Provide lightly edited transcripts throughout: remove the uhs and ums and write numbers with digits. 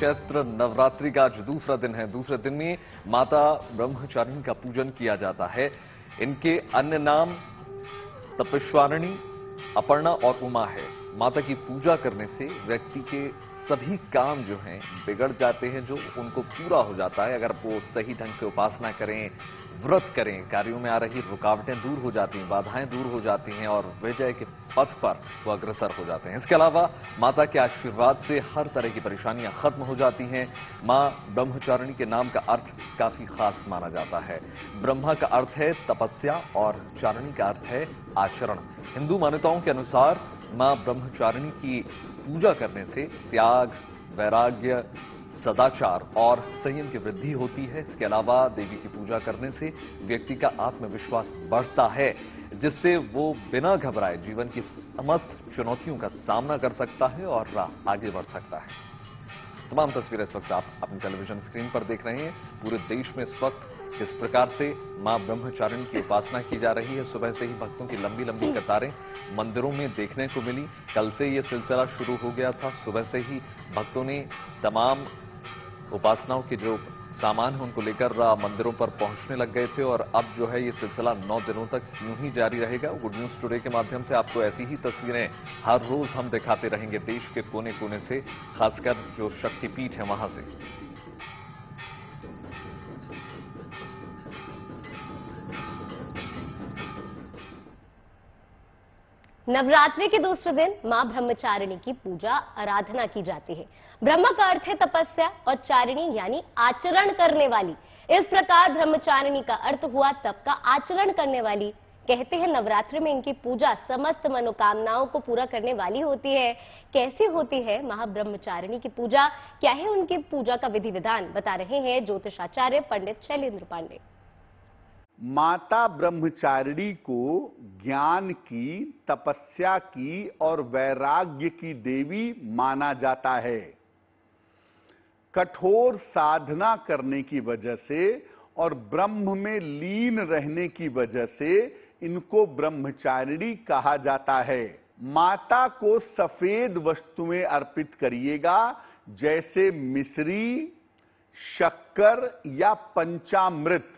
चैत्र नवरात्रि का आज दूसरा दिन है। दूसरे दिन में माता ब्रह्मचारिणी का पूजन किया जाता है। इनके अन्य नाम तपस्वारिणी, अपर्णा और उमा है। माता की पूजा करने से व्यक्ति के सभी काम जो हैं बिगड़ जाते हैं, जो उनको पूरा हो जाता है। अगर वो सही ढंग से उपासना करें, व्रत करें, कार्यों में आ रही रुकावटें दूर हो जाती हैं, बाधाएं दूर हो जाती हैं और विजय के पथ पर वो अग्रसर हो जाते हैं। इसके अलावा माता के आशीर्वाद से हर तरह की परेशानियां खत्म हो जाती हैं। मां ब्रह्मचारिणी के नाम का अर्थ काफी खास माना जाता है। ब्रह्मा का अर्थ है तपस्या और चारिणी का अर्थ है आचरण। हिंदू मान्यताओं के अनुसार मां ब्रह्मचारिणी की पूजा करने से त्याग, वैराग्य, सदाचार और संयम की वृद्धि होती है। इसके अलावा देवी की पूजा करने से व्यक्ति का आत्मविश्वास बढ़ता है, जिससे वो बिना घबराए जीवन की समस्त चुनौतियों का सामना कर सकता है और आगे बढ़ सकता है। तमाम तस्वीरें इस वक्त आप अपनी टेलीविजन स्क्रीन पर देख रहे हैं। पूरे देश में इस वक्त किस प्रकार से मां ब्रह्मचारिणी की उपासना की जा रही है। सुबह से ही भक्तों की लंबी लंबी कतारें मंदिरों में देखने को मिली। कल से ये सिलसिला शुरू हो गया था। सुबह से ही भक्तों ने तमाम उपासनाओं के जो सामान है उनको लेकर मंदिरों पर पहुंचने लग गए थे और अब जो है ये सिलसिला 9 दिनों तक यूं ही जारी रहेगा। गुड न्यूज टुडे के माध्यम से आपको ऐसी ही तस्वीरें हर रोज हम दिखाते रहेंगे, देश के कोने कोने से, खासकर जो शक्तिपीठ है वहां से। नवरात्रि के दूसरे दिन मां ब्रह्मचारिणी की पूजा आराधना की जाती है। ब्रह्म का अर्थ है तपस्या और चारिणी यानी आचरण करने वाली। इस प्रकार ब्रह्मचारिणी का अर्थ हुआ तप का आचरण करने वाली। कहते हैं नवरात्रि में इनकी पूजा समस्त मनोकामनाओं को पूरा करने वाली होती है। कैसी होती है महाब्रह्मचारिणी की पूजा, क्या है उनकी पूजा का विधि विधान, बता रहे हैं ज्योतिषाचार्य पंडित शैलेंद्र पांडे। माता ब्रह्मचारिणी को ज्ञान की, तपस्या की और वैराग्य की देवी माना जाता है। कठोर साधना करने की वजह से और ब्रह्म में लीन रहने की वजह से इनको ब्रह्मचारिणी कहा जाता है। माता को सफेद वस्तुएं अर्पित करिएगा, जैसे मिश्री, शक्कर या पंचामृत।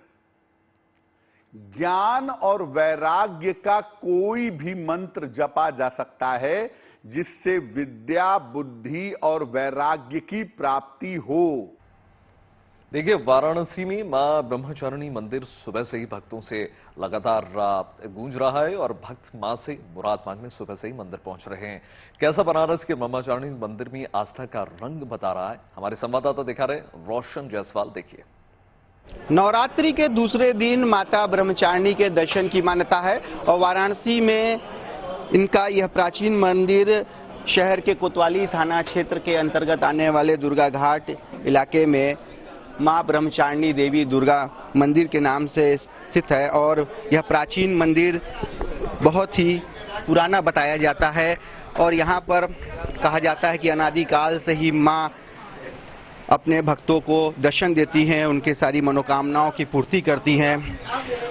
ज्ञान और वैराग्य का कोई भी मंत्र जपा जा सकता है, जिससे विद्या, बुद्धि और वैराग्य की प्राप्ति हो। देखिए, वाराणसी में मां ब्रह्मचारिणी मंदिर सुबह से ही भक्तों से लगातार गूंज रहा है और भक्त मां से मुराद मांगने सुबह से ही मंदिर पहुंच रहे हैं। कैसा बनारस के ब्रह्मचारिणी मंदिर में आस्था का रंग बता रहा है हमारे संवाददाता दिखा रहे रोशन जायसवाल। देखिए, नवरात्रि के दूसरे दिन माता ब्रह्मचारिणी के दर्शन की मान्यता है और वाराणसी में इनका यह प्राचीन मंदिर शहर के कोतवाली थाना क्षेत्र के अंतर्गत आने वाले दुर्गा घाट इलाके में मां ब्रह्मचारिणी देवी दुर्गा मंदिर के नाम से स्थित है और यह प्राचीन मंदिर बहुत ही पुराना बताया जाता है और यहाँ पर कहा जाता है कि अनादिकाल से ही मां अपने भक्तों को दर्शन देती हैं, उनके सारी मनोकामनाओं की पूर्ति करती हैं।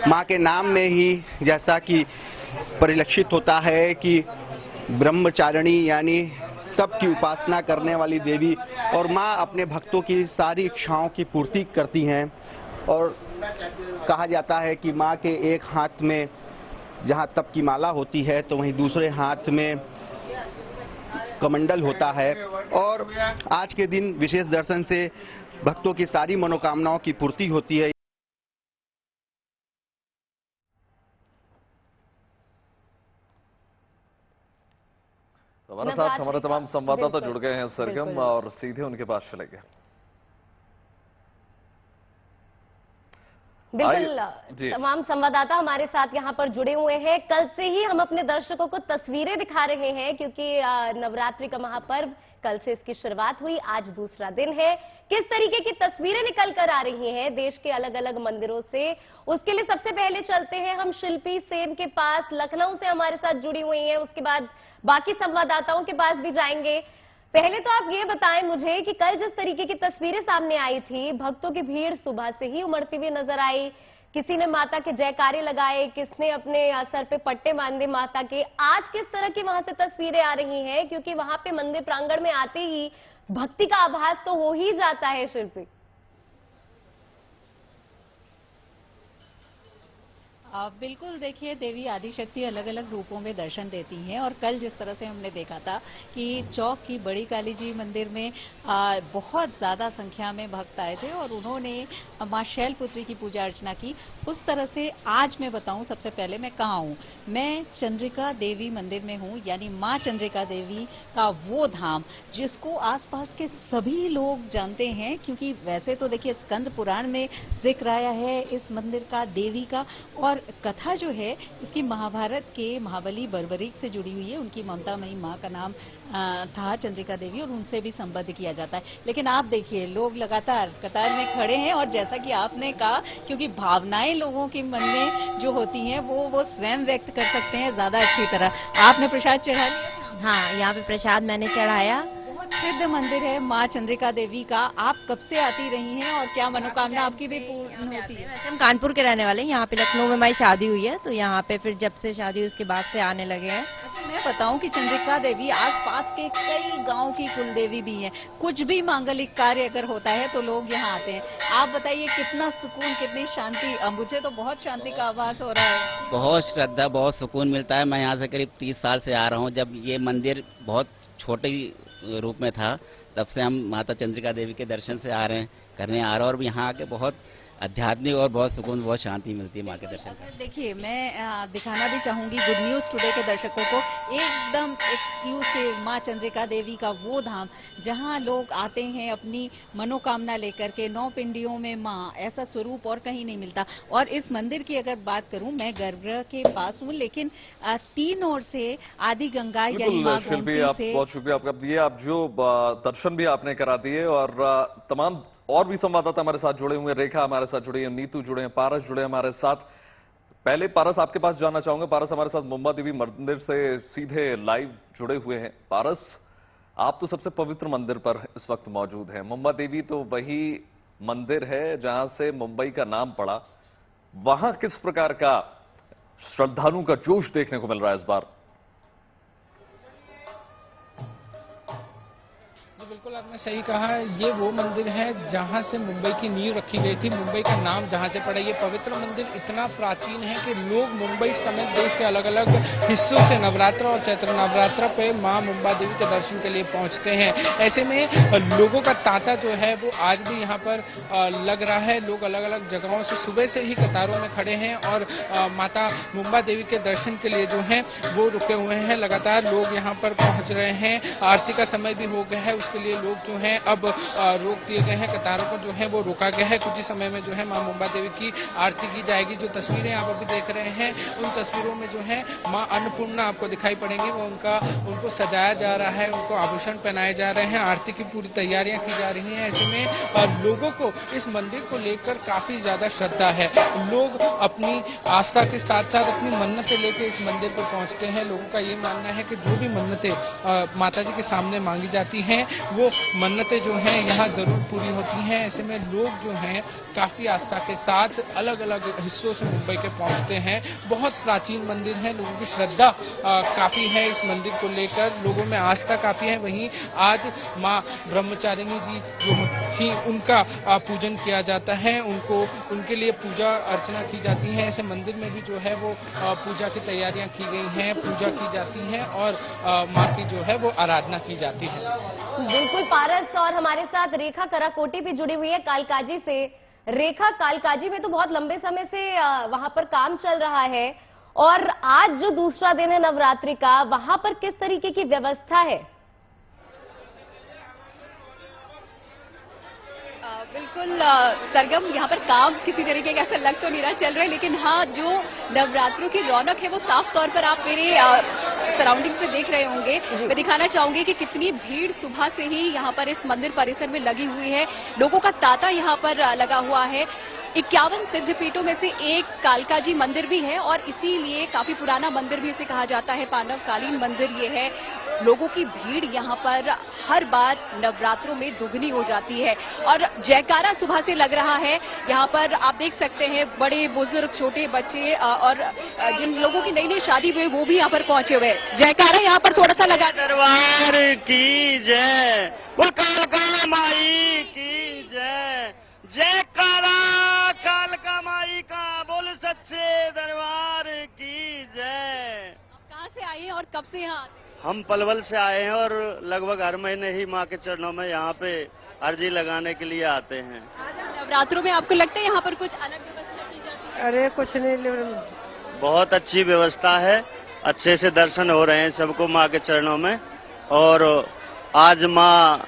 मां के नाम में ही जैसा कि परिलक्षित होता है कि ब्रह्मचारिणी यानी तप की उपासना करने वाली देवी, और मां अपने भक्तों की सारी इच्छाओं की पूर्ति करती हैं। और कहा जाता है कि मां के एक हाथ में जहां तप की माला होती है तो वहीं दूसरे हाथ में कमंडल होता है और आज के दिन विशेष दर्शन से भक्तों की सारी मनोकामनाओं की पूर्ति होती है। हमारे साथ हमारे तमाम संवाददाता जुड़ गए हैं सरगम, और सीधे उनके पास चलेंगे। बिल्कुल, तमाम संवाददाता हमारे साथ यहाँ पर जुड़े हुए हैं। कल से ही हम अपने दर्शकों को तस्वीरें दिखा रहे हैं क्योंकि नवरात्रि का महापर्व कल से इसकी शुरुआत हुई, आज दूसरा दिन है। किस तरीके की तस्वीरें निकल कर आ रही हैं देश के अलग अलग मंदिरों से, उसके लिए सबसे पहले चलते हैं हम शिल्पी सेन के पास, लखनऊ से हमारे साथ जुड़ी हुई हैं। उसके बाद बाकी संवाददाताओं के पास भी जाएंगे। पहले तो आप ये बताएं मुझे कि कल जिस तरीके की तस्वीरें सामने आई थी, भक्तों की भीड़ सुबह से ही उमड़ती हुई नजर आई। किसी ने माता के जयकारे लगाए, किसने अपने सर पे पट्टे बांधे माता के। आज किस तरह की वहां से तस्वीरें आ रही हैं, क्योंकि वहां पे मंदिर प्रांगण में आते ही भक्ति का आभास तो हो ही जाता है शिल्पी। बिल्कुल, देखिए देवी आदिशक्ति अलग अलग रूपों में दर्शन देती हैं और कल जिस तरह से हमने देखा था कि चौक की बड़ी काली जी मंदिर में बहुत ज्यादा संख्या में भक्त आए थे और उन्होंने मां शैलपुत्री की पूजा अर्चना की। उस तरह से आज मैं बताऊं, सबसे पहले मैं कहाँ हूं, मैं चंद्रिका देवी मंदिर में हूं, यानी मां चंद्रिका देवी का वो धाम जिसको आसपास के सभी लोग जानते हैं, क्योंकि वैसे तो देखिए स्कंद पुराण में जिक्र आया है इस मंदिर का, देवी का, और कथा जो है इसकी महाभारत के महाबली बर्बरीक से जुड़ी हुई है। उनकी ममतामयी मां का नाम था चंद्रिका देवी और उनसे भी संबद्ध किया जाता है। लेकिन आप देखिए लोग लगातार कतार में खड़े हैं और जैसा कि आपने कहा, क्योंकि भावनाएं लोगों के मन में जो होती हैं वो स्वयं व्यक्त कर सकते हैं ज्यादा अच्छी तरह। आपने प्रसाद चढ़ा लिया? हाँ, यहाँ पे प्रसाद मैंने चढ़ाया। सिद्ध मंदिर है मां चंद्रिका देवी का। आप कब से आती रही हैं और क्या मनोकामना आपकी भी पूर्ण होती है? वैसे हम कानपुर के रहने वाले हैं, यहाँ पे लखनऊ में हमारी शादी हुई है, तो यहाँ पे फिर जब से शादी हुई उसके बाद से आने लगे हैं। अच्छा, मैं बताऊं कि चंद्रिका देवी आसपास के कई गांव की कुल देवी भी हैं। कुछ भी मांगलिक कार्य अगर होता है तो लोग यहाँ आते हैं। आप बताइए कितना सुकून, कितनी शांति। मुझे तो बहुत शांति का आभास हो रहा है। बहुत श्रद्धा, बहुत सुकून मिलता है। मैं यहाँ से करीब 30 साल से आ रहा हूँ। जब ये मंदिर बहुत छोटे रूप में था तब से हम माता चंद्रिका देवी के दर्शन से आ रहे हैं, करने आ रहे हैं, और यहाँ आके बहुत आध्यात्मिक और बहुत सुकून, बहुत शांति मिलती है माँ के दर्शन कर। देखिए मैं दिखाना भी चाहूंगी गुड न्यूज टुडे के दर्शकों को एकदम एक्सक्लूसिव माँ चंद्रिका देवी का वो धाम जहां लोग आते हैं अपनी मनोकामना लेकर के। 9 पिंडियों में माँ, ऐसा स्वरूप और कहीं नहीं मिलता। और इस मंदिर की अगर बात करूं, मैं गर्भगृह के पास हूं, लेकिन 3 ओर से आदि गंगा यानी माँ गोमती से। बहुत शुक्रिया आपका दिए, आप जो दर्शन भी आपने करा दिए। और तमाम और भी संवाददाता हमारे साथ जुड़े हुए हैं, रेखा हमारे साथ जुड़ी है, नीतू जुड़े हैं, पारस जुड़े हैं हमारे साथ। पहले पारस आपके पास जाना चाहूंगा। पारस हमारे साथ मुंबा देवी मंदिर से सीधे लाइव जुड़े हुए हैं। पारस, आप तो सबसे पवित्र मंदिर पर इस वक्त मौजूद हैं। मुंबा देवी तो वही मंदिर है जहां से मुंबई का नाम पड़ा। वहां किस प्रकार का श्रद्धालुओं का जोश देखने को मिल रहा है इस बार? बिल्कुल आपने सही कहा, ये वो मंदिर है जहां से मुंबई की नींव रखी गई थी, मुंबई का नाम जहां से पड़ा। ये पवित्र मंदिर इतना प्राचीन है कि लोग मुंबई समेत देश के अलग अलग हिस्सों से नवरात्र और चैत्र नवरात्र पे मां मुंबा देवी के दर्शन के लिए पहुंचते हैं। ऐसे में लोगों का तांता जो है वो आज भी यहाँ पर लग रहा है। लोग अलग अलग जगहों से सुबह से ही कतारों में खड़े हैं और माता मुंबा देवी के दर्शन के लिए जो है वो रुके हुए हैं। लगातार लोग यहाँ पर पहुंच रहे हैं। आरती का समय भी हो गया है, उसके लिए लोग जो हैं अब रोक दिए गए हैं। कतारों को जो है वो रोका गया है। कुछ ही समय में जो है मां मुंबा देवी की आरती की जाएगी। जो तस्वीरें आप अभी देख रहे हैं उन तस्वीरों में जो है मां अन्नपूर्णा आपको दिखाई पड़ेंगी। वो उनको सजाया जा रहा है, उनको आभूषण पहनाए जा रहे हैं, आरती की पूरी तैयारियां की जा रही हैं। ऐसे में लोगों को इस मंदिर को लेकर काफी ज्यादा श्रद्धा है। लोग अपनी आस्था के साथ साथ अपनी मन्नतें लेकर इस मंदिर पर पहुंचते हैं। लोगों का ये मानना है कि जो भी मन्नतें माता जी के सामने मांगी जाती हैं वो मन्नतें जो हैं यहाँ जरूर पूरी होती हैं। ऐसे में लोग जो हैं काफी आस्था के साथ अलग अलग हिस्सों से मुंबई के पहुंचते हैं। बहुत प्राचीन मंदिर है, लोगों की श्रद्धा काफी है इस मंदिर को लेकर, लोगों में आस्था काफी है। वहीं आज माँ ब्रह्मचारिणी जी जो थी उनका पूजन किया जाता है, उनके लिए पूजा अर्चना की जाती है। ऐसे मंदिर में भी जो है वो पूजा की तैयारियां की गई हैं, पूजा की जाती है और माँ की जो है वो आराधना की जाती है। बिल्कुल पारस, और हमारे साथ रेखा कराकोटी भी जुड़ी हुई है कालकाजी से। रेखा, कालकाजी में तो बहुत लंबे समय से वहां पर काम चल रहा है और आज जो दूसरा दिन है नवरात्रि का, वहां पर किस तरीके की व्यवस्था है? बिल्कुल सरगम, यहाँ पर काम किसी तरीके का ऐसा लग तो नहीं रहा चल रहा है, लेकिन हाँ जो नवरात्रों की रौनक है वो साफ तौर पर आप मेरे सराउंडिंग से देख रहे होंगे। मैं दिखाना चाहूंगी कि कितनी भीड़ सुबह से ही यहाँ पर इस मंदिर परिसर में लगी हुई है। लोगों का तांता यहाँ पर लगा हुआ है। 51 सिद्धपीठों में से एक कालका जी मंदिर भी है और इसीलिए काफी पुराना मंदिर भी इसे कहा जाता है, पांडवकालीन मंदिर ये है। लोगों की भीड़ यहाँ पर हर बार नवरात्रों में दुगनी हो जाती है और जयकारा सुबह से लग रहा है। यहाँ पर आप देख सकते हैं बड़े बुजुर्ग, छोटे बच्चे और जिन लोगों की नई नई शादी हुई वो भी यहाँ पर पहुंचे हुए। जयकारा यहाँ पर थोड़ा सा लगा। दरबार की जय, वो कालका माई की जय, जयकारा कालका माई का, बोल सच्चे दरबार की जय। कहाँ से आए हैं और कब से यहाँ? हम पलवल से आए हैं और लगभग हर महीने ही माँ के चरणों में यहाँ पे अर्जी लगाने के लिए आते हैं। नवरात्रों में आपको लगता है यहाँ पर कुछ अलग व्यवस्था की जाती है? अरे कुछ नहीं, बहुत अच्छी व्यवस्था है, अच्छे से दर्शन हो रहे हैं सबको माँ के चरणों में। और आज माँ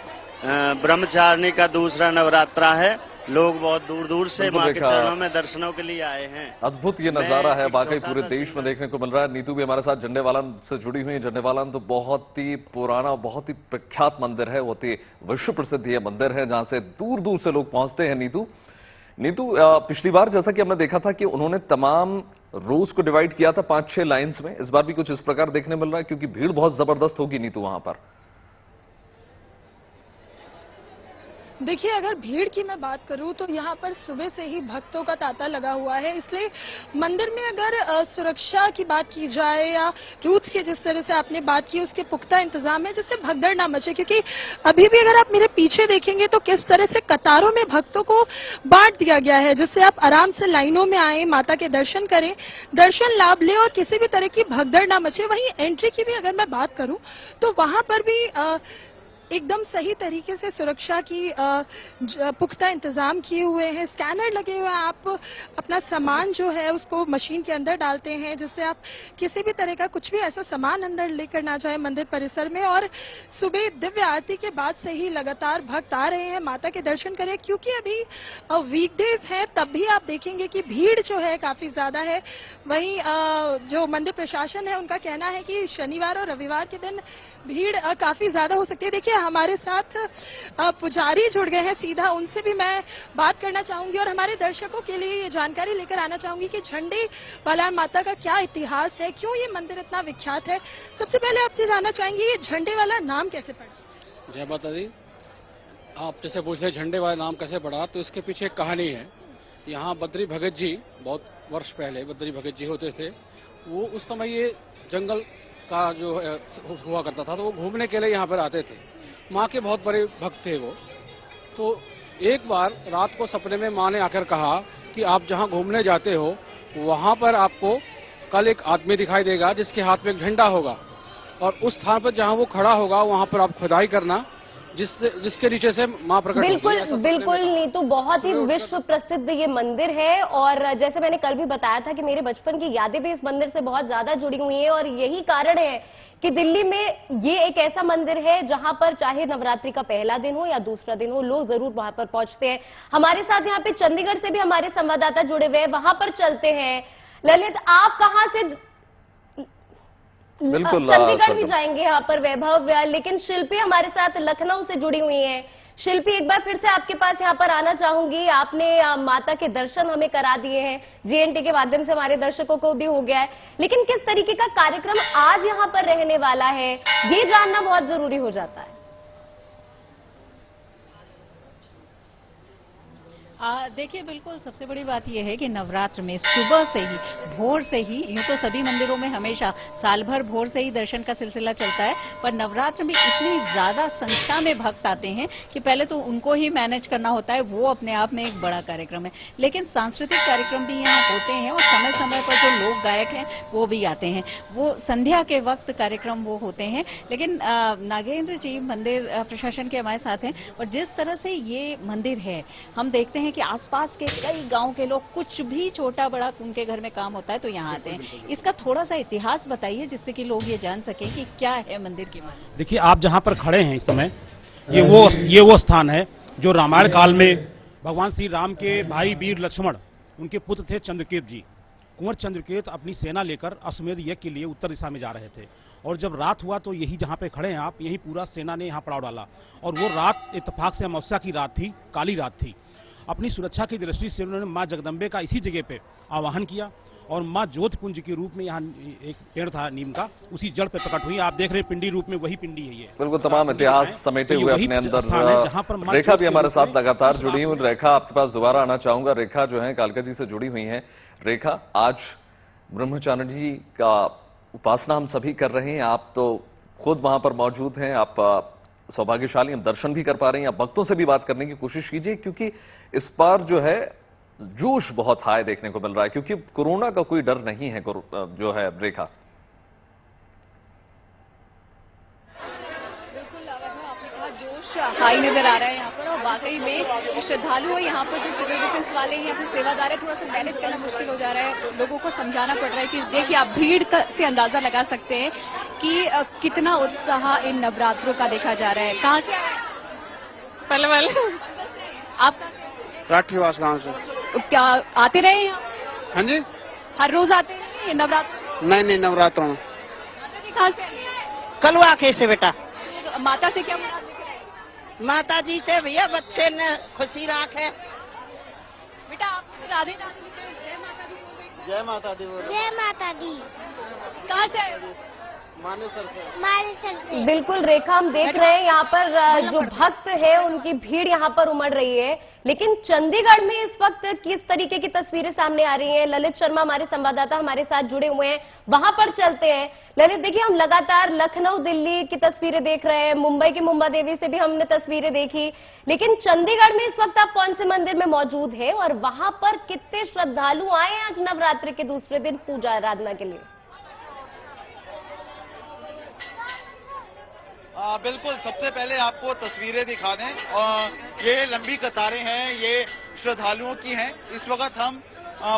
ब्रह्मचारिणी का दूसरा नवरात्रा है, लोग बहुत दूर दूर से माँ के चरणों में दर्शनों के लिए आए हैं। अद्भुत ये नजारा है, वाकई पूरे देश में देखने को मिल रहा है। नीतू भी हमारे साथ झंडेवालान से जुड़ी हुई है। झंडेवालान तो बहुत ही पुराना, बहुत ही प्रख्यात मंदिर है, बहुत ही विश्व प्रसिद्ध ये मंदिर है जहां से दूर दूर से लोग पहुंचते हैं। नीतू, पिछली बार जैसा कि हमने देखा था कि उन्होंने तमाम रोज को डिवाइड किया था 5-6 लाइन्स में, इस बार भी कुछ इस प्रकार देखने मिल रहा है क्योंकि भीड़ बहुत जबरदस्त होगी नीतू वहां पर। देखिए, अगर भीड़ की मैं बात करूं तो यहाँ पर सुबह से ही भक्तों का तांता लगा हुआ है, इसलिए मंदिर में अगर सुरक्षा की बात की जाए या रूट्स की जिस तरह से आपने बात की उसके पुख्ता इंतजाम है जिससे भगदड़ ना मचे। क्योंकि अभी भी अगर आप मेरे पीछे देखेंगे तो किस तरह से कतारों में भक्तों को बांट दिया गया है जिससे आप आराम से लाइनों में आए, माता के दर्शन करें, दर्शन लाभ लें और किसी भी तरह की भगदड़ ना मचे। वहीं एंट्री की भी अगर मैं बात करूं तो वहां पर भी एकदम सही तरीके से सुरक्षा की पुख्ता इंतजाम किए हुए हैं, स्कैनर लगे हुए हैं। आप अपना सामान जो है उसको मशीन के अंदर डालते हैं जिससे आप किसी भी तरह का कुछ भी ऐसा सामान अंदर लेकर ना जाए मंदिर परिसर में। और सुबह दिव्य आरती के बाद से ही लगातार भक्त आ रहे हैं माता के दर्शन करें, क्योंकि अभी वीकडेज है तब भी आप देखेंगे कि भीड़ जो है काफी ज्यादा है। वहीं जो मंदिर प्रशासन है उनका कहना है कि शनिवार और रविवार के दिन भीड़ काफी ज्यादा हो सकती है। देखिए, हमारे साथ पुजारी जुड़ गए हैं, सीधा उनसे भी मैं बात करना चाहूंगी और हमारे दर्शकों के लिए ये जानकारी लेकर आना चाहूंगी कि झंडेवालान माता का क्या इतिहास है, क्यों ये मंदिर इतना विख्यात है। सबसे पहले आपसे जानना चाहेंगे ये झंडेवाला नाम कैसे पड़ा? जय माता दी। आप जैसे पूछे झंडेवाला नाम कैसे पड़ा, तो इसके पीछे एक कहानी है। यहाँ बद्री भगत जी, बहुत वर्ष पहले बद्री भगत जी होते थे, वो उस समय ये जंगल का जो हुआ करता था तो वो घूमने के लिए यहाँ पर आते थे। माँ के बहुत बड़े भक्त थे वो। तो एक बार रात को सपने में माँ ने आकर कहा कि आप जहाँ घूमने जाते हो वहाँ पर आपको कल एक आदमी दिखाई देगा जिसके हाथ में एक झंडा होगा और उस स्थान पर जहाँ वो खड़ा होगा वहाँ पर आप खुदाई करना जिसके नीचे से माँ प्रकट होगी। बिल्कुल बिल्कुल नीतू, बहुत ही विश्व प्रसिद्ध ये मंदिर है और जैसे मैंने कल भी बताया था कि मेरे बचपन की यादें भी इस मंदिर से बहुत ज्यादा जुड़ी हुई हैं और यही कारण है कि दिल्ली में ये एक ऐसा मंदिर है जहां पर चाहे नवरात्रि का पहला दिन हो या दूसरा दिन हो, लोग जरूर वहां पर पहुंचते हैं। हमारे साथ यहाँ पे चंडीगढ़ से भी हमारे संवाददाता जुड़े हुए हैं, वहां पर चलते हैं। ललित, आप कहां से? चंडीगढ़ भी जाएंगे यहाँ पर वैभव, लेकिन शिल्पी हमारे साथ लखनऊ से जुड़ी हुई हैं। शिल्पी, एक बार फिर से आपके पास यहाँ पर आना चाहूंगी। आपने माता के दर्शन हमें करा दिए हैं, जीएनटी के माध्यम से हमारे दर्शकों को भी हो गया है, लेकिन किस तरीके का कार्यक्रम आज यहाँ पर रहने वाला है ये जानना बहुत जरूरी हो जाता है। देखिए, बिल्कुल सबसे बड़ी बात यह है कि नवरात्र में सुबह से ही, भोर से ही, यूं तो सभी मंदिरों में हमेशा साल भर भोर से ही दर्शन का सिलसिला चलता है, पर नवरात्र में इतनी ज्यादा संख्या में भक्त आते हैं कि पहले तो उनको ही मैनेज करना होता है, वो अपने आप में एक बड़ा कार्यक्रम है। लेकिन सांस्कृतिक कार्यक्रम भी यहाँ होते हैं और समय समय पर जो लोक गायक हैं वो भी आते हैं। वो संध्या के वक्त कार्यक्रम वो होते हैं। लेकिन नागेंद्र जी मंदिर प्रशासन के हमारे साथ हैं और जिस तरह से ये मंदिर है, हम देखते हैं कि आसपास के कई गांव के लोग, कुछ भी छोटा बड़ा उनके घर में काम होता है तो यहाँ आते हैं। इसका थोड़ा सा इतिहास बताइए जिससे कि लोग ये जान सकें कि क्या है मंदिर की मान्यता। देखिए, आप जहाँ पर खड़े हैं इस समय, ये वो स्थान है जो रामायण काल में भगवान श्री राम के भाई वीर लक्ष्मण, उनके पुत्र थे चंद्रकेत जी। कुंवर चंद्रकेत अपनी सेना लेकर अश्वमेध यज्ञ के लिए उत्तर दिशा में जा रहे थे और जब रात हुआ तो यही जहाँ पे खड़े हैं आप, यही पूरा सेना ने यहाँ पड़ाव डाला और वो रात इत्तेफाक से अमावस्या की रात थी, काली रात थी। अपनी सुरक्षा की दृष्टि से उन्होंने मां जगदम्बे का इसी जगह पे आवाहन किया और मां ज्योतिपुंज के रूप में यहाँ एक पेड़ था नीम का, उसी जड़ पे प्रकट हुई। आप देख रहे हैं पिंडी रूप में वही पिंडी है ये। बिल्कुल तमाम इतिहास समेटे हुए अपने अंदर। रेखा भी हमारे साथ लगातार जुड़ी हुई। रेखा, आपके पास दोबारा आना चाहूंगा। रेखा जो है कालका जी से जुड़ी हुई हैं। रेखा, आज ब्रह्मचारिणी जी का उपासना हम सभी कर रहे हैं, आप तो खुद वहां पर मौजूद हैं, आप सौभाग्यशाली, हम दर्शन भी कर पा रहे हैं। आप भक्तों से भी बात करने की कोशिश कीजिए, क्योंकि इस बार जो है जोश बहुत हाई देखने को मिल रहा है, क्योंकि कोरोना का कोई डर नहीं है जो है। रेखा, जोश हाई नजर आ रहा है यहाँ पर, और वाकई में श्रद्धालु है यहाँ पर, जो सिविल डिफेंस वाले हैं या फिर सेवादार है, थोड़ा सा मैनेज करना मुश्किल हो जा रहा है, लोगों को समझाना पड़ रहा है कि देखिए आप भीड़ से अंदाजा लगा सकते हैं कि कितना उत्साह इन नवरात्रों का देखा जा रहा है। कहाँ से पलवल? आप राठीवास गांव से। क्या आते रहे यहाँ? हाँ जी, हर रोज आते हैं नवरात्र? नहीं, नवरात्रों में। कहाँ से? कलवा से बेटा। माता से क्या मुराद? माता जी थे भैया, बच्चे ने खुशी राखे। बेटा आपने राधे राधे लिखे, जय माता दी बोल रहे? जय माता दी बोल रहे। जय माता दी। कहाँ से आए? मानेसर से। बिल्कुल रेखा, हम देख रहे हैं यहाँ पर जो भक्त है उनकी भीड़ यहाँ पर उमड़ रही है, लेकिन चंडीगढ़ में इस वक्त किस तरीके की तस्वीरें सामने आ रही हैं? ललित शर्मा हमारे संवाददाता हमारे साथ जुड़े हुए हैं, वहां पर चलते हैं। ललित, देखिए हम लगातार लखनऊ, दिल्ली की तस्वीरें देख रहे हैं, मुंबई की मुंबा देवी से भी हमने तस्वीरें देखी, लेकिन चंडीगढ़ में इस वक्त आप कौन से मंदिर में मौजूद है और वहां पर कितने श्रद्धालु आए हैं आज नवरात्रि के दूसरे दिन पूजा आराधना के लिए? बिल्कुल, सबसे पहले आपको तस्वीरें दिखा दें, और ये लंबी कतारें हैं, ये श्रद्धालुओं की हैं। इस वक्त हम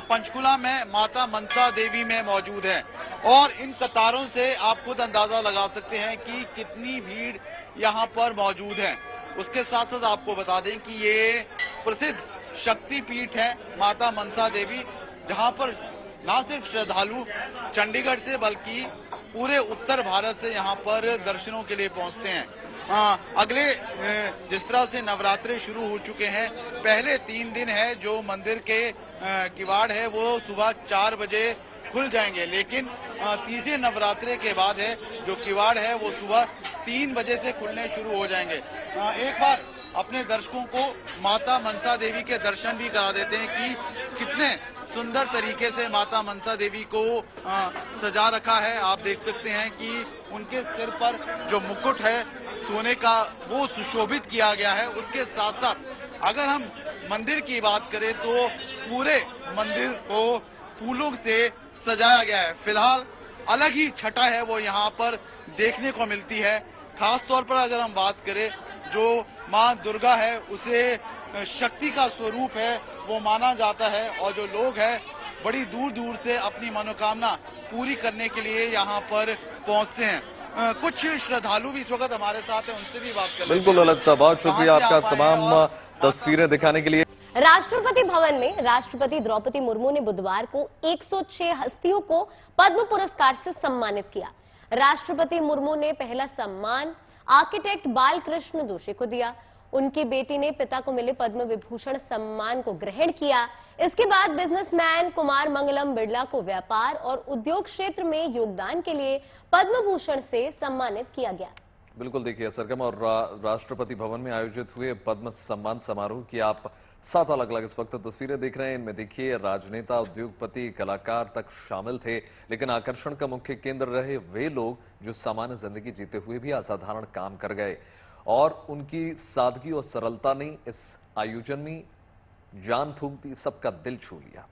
पंचकुला में माता मनसा देवी में मौजूद हैं, और इन कतारों से आप खुद अंदाजा लगा सकते हैं कि कितनी भीड़ यहाँ पर मौजूद है। उसके साथ साथ आपको बता दें कि ये प्रसिद्ध शक्तिपीठ है माता मनसा देवी, जहाँ पर न सिर्फ श्रद्धालु चंडीगढ़ से बल्कि पूरे उत्तर भारत से यहाँ पर दर्शनों के लिए पहुंचते हैं। अगले जिस तरह से नवरात्रे शुरू हो चुके हैं, पहले 3 दिन है जो मंदिर के किवाड़ है वो सुबह 4 बजे खुल जाएंगे, लेकिन तीसरे नवरात्रे के बाद है जो किवाड़ है वो सुबह 3 बजे से खुलने शुरू हो जाएंगे। एक बार अपने दर्शकों को माता मनसा देवी के दर्शन भी करा देते हैं कि कितने सुंदर तरीके से माता मनसा देवी को सजा रखा है। आप देख सकते हैं कि उनके सिर पर जो मुकुट है सोने का वो सुशोभित किया गया है। उसके साथ साथ अगर हम मंदिर की बात करें तो पूरे मंदिर को फूलों से सजाया गया है। फिलहाल अलग ही छटा है वो यहाँ पर देखने को मिलती है। खास तौर पर अगर हम बात करें, जो मां दुर्गा है उसे शक्ति का स्वरूप है वो माना जाता है, और जो लोग हैं बड़ी दूर दूर से अपनी मनोकामना पूरी करने के लिए यहाँ पर पहुंचते हैं। कुछ श्रद्धालु भी इस वक्त हमारे साथ हैं, उनसे भी बात करें। बिल्कुल ललित, बहुत शुक्रिया आपका तमाम तस्वीरें दिखाने के लिए। राष्ट्रपति भवन में राष्ट्रपति द्रौपदी मुर्मू ने बुधवार को 106 हस्तियों को पद्म पुरस्कार से सम्मानित किया। राष्ट्रपति मुर्मू ने पहला सम्मान आर्किटेक्ट बालकृष्ण जोशी को दिया। उनकी बेटी ने पिता को मिले पद्म विभूषण सम्मान को ग्रहण किया। इसके बाद बिजनेसमैन कुमार मंगलम बिरला को व्यापार और उद्योग क्षेत्र में योगदान के लिए पद्म भूषण से सम्मानित किया गया। बिल्कुल, देखिए सरगम, और राष्ट्रपति भवन में आयोजित हुए पद्म सम्मान समारोह की आप 7 अलग अलग इस वक्त तस्वीरें देख रहे हैं। इनमें देखिए राजनेता, उद्योगपति, कलाकार तक शामिल थे, लेकिन आकर्षण का मुख्य केंद्र रहे वे लोग जो सामान्य जिंदगी जीते हुए भी असाधारण काम कर गए, और उनकी सादगी और सरलता ने इस आयोजन में जान फूंक दी, सबका दिल छू लिया।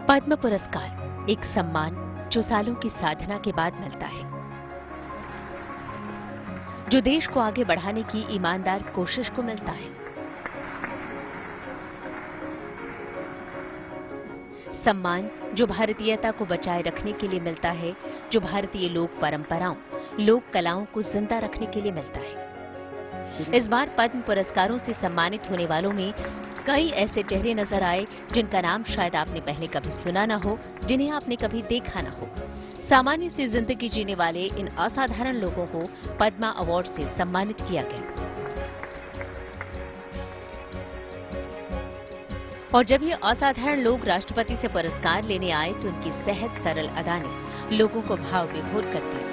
पद्म पुरस्कार एक सम्मान जो सालों की साधना के बाद मिलता है, जो देश को आगे बढ़ाने की ईमानदार कोशिश को मिलता है। सम्मान जो भारतीयता को बचाए रखने के लिए मिलता है, जो भारतीय लोक परंपराओं, लोक कलाओं को जिंदा रखने के लिए मिलता है। इस बार पद्म पुरस्कारों से सम्मानित होने वालों में कई ऐसे चेहरे नजर आए जिनका नाम शायद आपने पहले कभी सुना न हो, जिन्हें आपने कभी देखा न हो। सामान्य सी जिंदगी जीने वाले इन असाधारण लोगों को पद्मा अवार्ड से सम्मानित किया गया। और जब ये असाधारण लोग राष्ट्रपति से पुरस्कार लेने आए तो उनकी सहज सरल अदा ने लोगों को भाव विभोर कर दिया।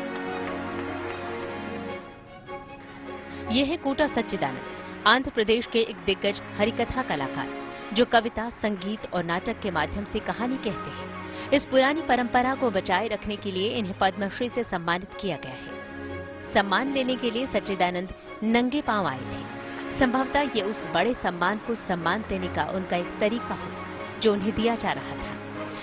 ये है कोटा सच्चिदानंद, आंध्र प्रदेश के एक दिग्गज हरिकथा कलाकार जो कविता, संगीत और नाटक के माध्यम से कहानी कहते हैं। इस पुरानी परंपरा को बचाए रखने के लिए इन्हें पद्मश्री से सम्मानित किया गया है। सम्मान लेने के लिए सच्चिदानंद नंगे पांव आए थे। संभवतः ये उस बड़े सम्मान को सम्मान देने का उनका एक तरीका हो जो उन्हें दिया जा रहा था,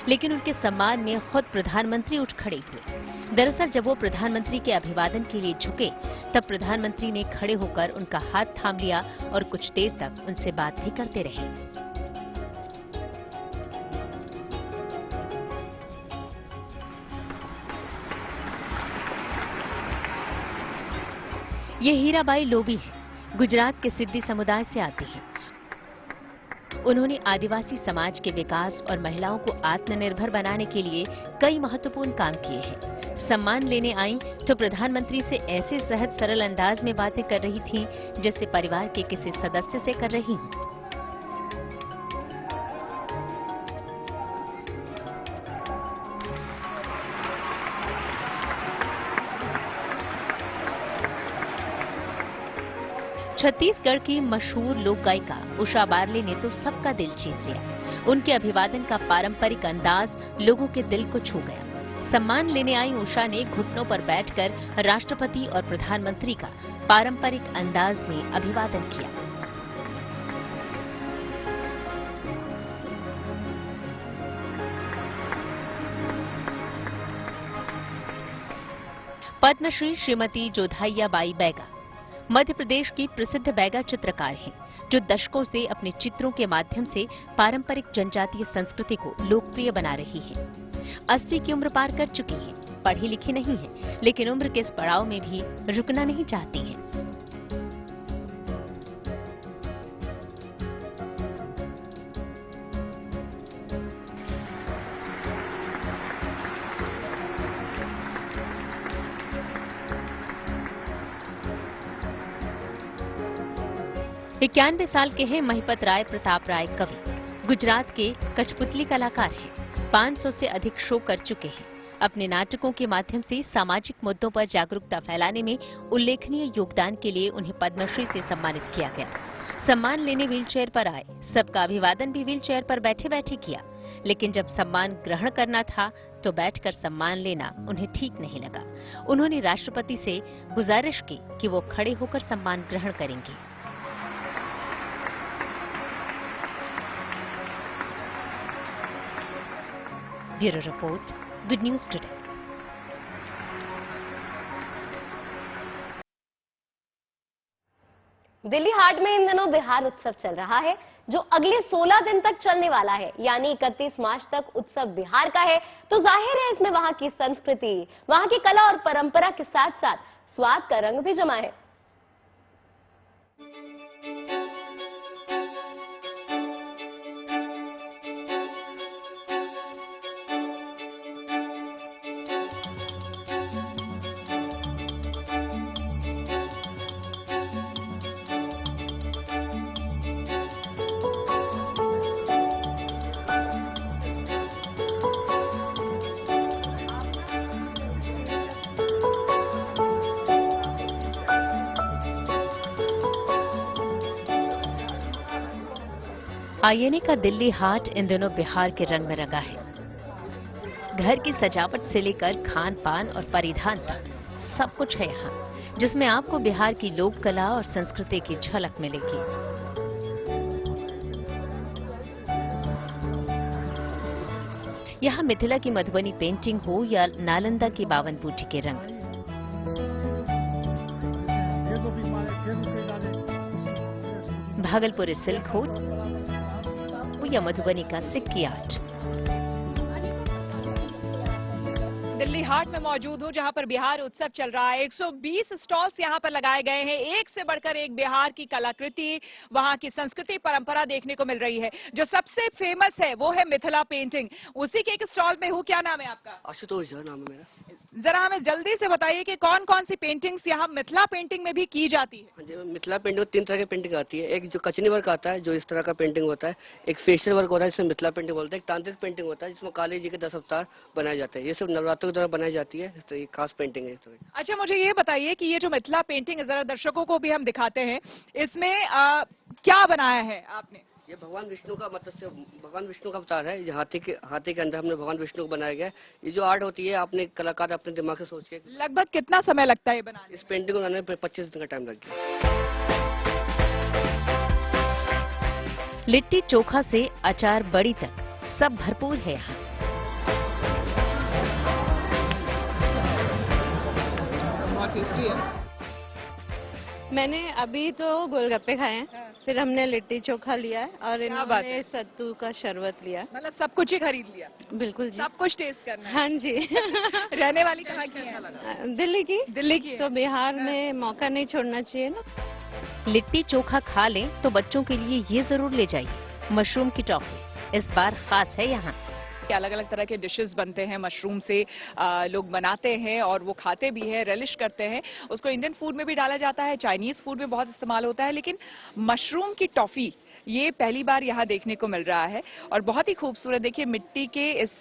लेकिन उनके सम्मान में खुद प्रधानमंत्री उठ खड़े हुए। दरअसल जब वो प्रधानमंत्री के अभिवादन के लिए झुके तब प्रधानमंत्री ने खड़े होकर उनका हाथ थाम लिया और कुछ देर तक उनसे बात भी करते रहे। ये हीराबाई लोबी है, गुजरात के सिद्दी समुदाय से आती हैं। उन्होंने आदिवासी समाज के विकास और महिलाओं को आत्मनिर्भर बनाने के लिए कई महत्वपूर्ण काम किए हैं। सम्मान लेने आई तो प्रधानमंत्री से ऐसे सहज सरल अंदाज में बातें कर रही थीं जैसे परिवार के किसी सदस्य से कर रही हूं। छत्तीसगढ़ की मशहूर लोक गायिका उषा बारले ने तो सबका दिल जीत लिया। उनके अभिवादन का पारंपरिक अंदाज लोगों के दिल को छू गया। सम्मान लेने आई उषा ने घुटनों पर बैठकर राष्ट्रपति और प्रधानमंत्री का पारंपरिक अंदाज में अभिवादन किया। पद्मश्री श्रीमती जोधाइया बाई बैगा मध्य प्रदेश की प्रसिद्ध बैगा चित्रकार हैं, जो दशकों से अपने चित्रों के माध्यम से पारंपरिक जनजातीय संस्कृति को लोकप्रिय बना रही हैं। 80 की उम्र पार कर चुकी हैं, पढ़ी लिखी नहीं है, लेकिन उम्र के इस पड़ाव में भी रुकना नहीं चाहती हैं। इक्यानवे साल के हैं महिपत राय प्रताप राय कवि। गुजरात के कठपुतली कलाकार हैं। 500 से अधिक शो कर चुके हैं। अपने नाटकों के माध्यम से सामाजिक मुद्दों पर जागरूकता फैलाने में उल्लेखनीय योगदान के लिए उन्हें पद्मश्री से सम्मानित किया गया। सम्मान लेने व्हीलचेयर पर आए, सबका अभिवादन भी व्हीलचेयर पर बैठे बैठे किया, लेकिन जब सम्मान ग्रहण करना था तो बैठकर सम्मान लेना उन्हें ठीक नहीं लगा। उन्होंने राष्ट्रपति से गुजारिश की कि वो खड़े होकर सम्मान ग्रहण करेंगे। Bureau report, good news today. Delhi Haat में इन दिनों बिहार उत्सव चल रहा है, जो अगले 16 दिन तक चलने वाला है, यानी 31 मार्च तक उत्सव बिहार का है। तो जाहिर है इसमें वहां की संस्कृति, वहां की कला और परंपरा के साथ साथ स्वाद का रंग भी जमा है। आईएनए का दिल्ली हाट इन दिनों बिहार के रंग में रंगा है। घर की सजावट से लेकर खान पान और परिधान तक सब कुछ है यहाँ, जिसमें आपको बिहार की लोक कला और संस्कृति की झलक मिलेगी। यहाँ मिथिला की मधुबनी पेंटिंग हो या नालंदा की बावन बूटी के रंग, भागलपुरी सिल्क हो या मधुबनी का सिक्की आर्ट, दिल्ली हाट में मौजूद हूँ जहाँ पर बिहार उत्सव चल रहा है। 120 स्टॉल्स यहाँ पर लगाए गए हैं। एक से बढ़कर एक बिहार की कलाकृति, वहाँ की संस्कृति परंपरा देखने को मिल रही है। जो सबसे फेमस है वो है मिथिला पेंटिंग। उसी के एक स्टॉल में हूँ। क्या नाम है आपका? आशुतोष झा नाम है मेरा। जरा हमें जल्दी से बताइए कि कौन कौन सी पेंटिंग्स यहाँ मिथिला पेंटिंग में भी की जाती है। हाँ जी, मिथिला पेंटिंग 3 तरह की पेंटिंग आती है। एक जो कचनी वर्क आता है, जो इस तरह का पेंटिंग होता है। एक फेशियल वर्क होता है जिसे मिथिला पेंटिंग बोलते हैं। एक तांत्रिक पेंटिंग होता है जिसमें काली जी के 10 अवतार बनाए जाते हैं। ये सब नवरात्रों के दौरान बनाई जाती है। इस तरह खास पेंटिंग है इस तरह। अच्छा, मुझे ये बताइए कि ये जो मिथिला पेंटिंग है, जरा दर्शकों को भी हम दिखाते हैं, इसमें क्या बनाया है आपने? ये भगवान विष्णु का मत्स्य, भगवान विष्णु का अवतार है। ये हाथी के अंदर हमने भगवान विष्णु को बनाया गया है। ये जो आर्ट होती है, आपने कलाकार अपने दिमाग से सोच के। लगभग कितना समय लगता है बनाने? इस पेंटिंग को बनाने में 25 दिन का टाइम लग गया। लिट्टी चोखा से अचार बड़ी तक सब भरपूर है यहाँ। बहुत टेस्टी है। मैंने अभी तो गोलगप्पे खाए हैं, फिर हमने लिट्टी चोखा लिया है और इन्होंने सत्तू का शरबत लिया। मतलब सब कुछ ही खरीद लिया? बिल्कुल जी, सब कुछ टेस्ट करना है। हाँ जी। रहने वाली कहाँ की है? दिल्ली की। दिल्ली की तो बिहार में मौका नहीं छोड़ना चाहिए ना। लिट्टी चोखा खा लें तो बच्चों के लिए ये जरूर ले जाइए मशरूम की टॉफी। इस बार खास है यहाँ। अलग अलग तरह के डिशेस बनते हैं मशरूम से, लोग बनाते हैं और वो खाते भी हैं, रेलिश करते हैं। उसको इंडियन फूड में भी डाला जाता है, चाइनीज फूड में बहुत इस्तेमाल होता है, लेकिन मशरूम की टॉफी ये पहली बार यहाँ देखने को मिल रहा है और बहुत ही खूबसूरत। देखिए, मिट्टी के इस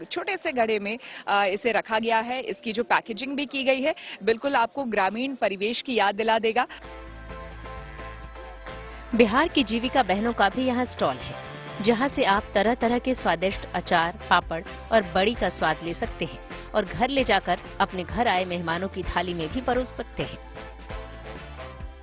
छोटे से घड़े में इसे रखा गया है। इसकी जो पैकेजिंग भी की गई है, बिल्कुल आपको ग्रामीण परिवेश की याद दिला देगा। बिहार की जीविका बहनों का भी यहाँ स्टॉल है, जहाँ से आप तरह तरह के स्वादिष्ट अचार, पापड़ और बड़ी का स्वाद ले सकते हैं और घर ले जाकर अपने घर आए मेहमानों की थाली में भी परोस सकते हैं।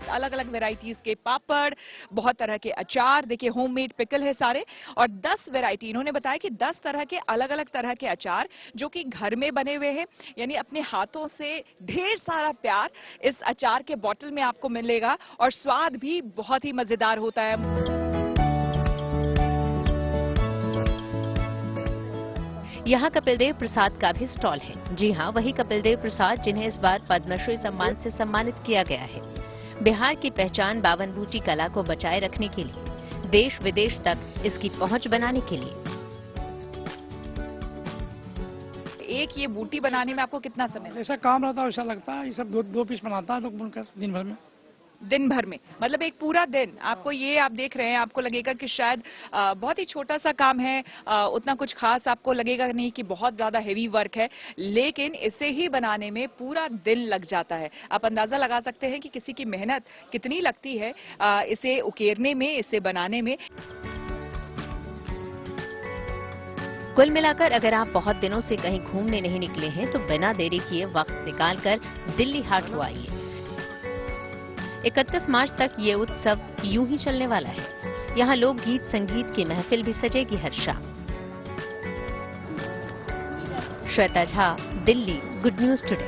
अलग अलग वैरायटीज के पापड़, बहुत तरह के अचार, देखिए होममेड पिकल है सारे, और 10 वैरायटी। इन्होंने बताया कि 10 तरह के अलग अलग तरह के अचार जो कि घर में बने हुए हैं, यानी अपने हाथों से ढेर सारा प्यार इस अचार के बोतल में आपको मिलेगा और स्वाद भी बहुत ही मजेदार होता है। यहाँ कपिलदेव प्रसाद का भी स्टॉल है। जी हाँ, वही कपिलदेव प्रसाद जिन्हें इस बार पद्मश्री सम्मान से सम्मानित किया गया है। बिहार की पहचान बावन बूटी कला को बचाए रखने के लिए, देश विदेश तक इसकी पहुंच बनाने के लिए। एक ये बूटी बनाने में आपको कितना समय? ऐसा काम रहता है वैसा लगता है। ये सब दो पीस बनाता है लोग बुनकर दिन भर में, मतलब एक पूरा दिन। आपको ये आप देख रहे हैं, आपको लगेगा कि शायद बहुत ही छोटा सा काम है, उतना कुछ खास आपको लगेगा नहीं कि बहुत ज्यादा हेवी वर्क है, लेकिन इसे ही बनाने में पूरा दिन लग जाता है। आप अंदाजा लगा सकते हैं कि किसी की मेहनत कितनी लगती है इसे उकेरने में, इसे बनाने में। कुल मिलाकर अगर आप बहुत दिनों से कहीं घूमने नहीं निकले हैं तो बिना देरी किए वक्त निकालकर दिल्ली हाट को आइए। 31 मार्च तक ये उत्सव यूं ही चलने वाला है। यहाँ लोकगीत संगीत की महफिल भी सजेगी हर शाम। Shweta Jha, Delhi, good news today.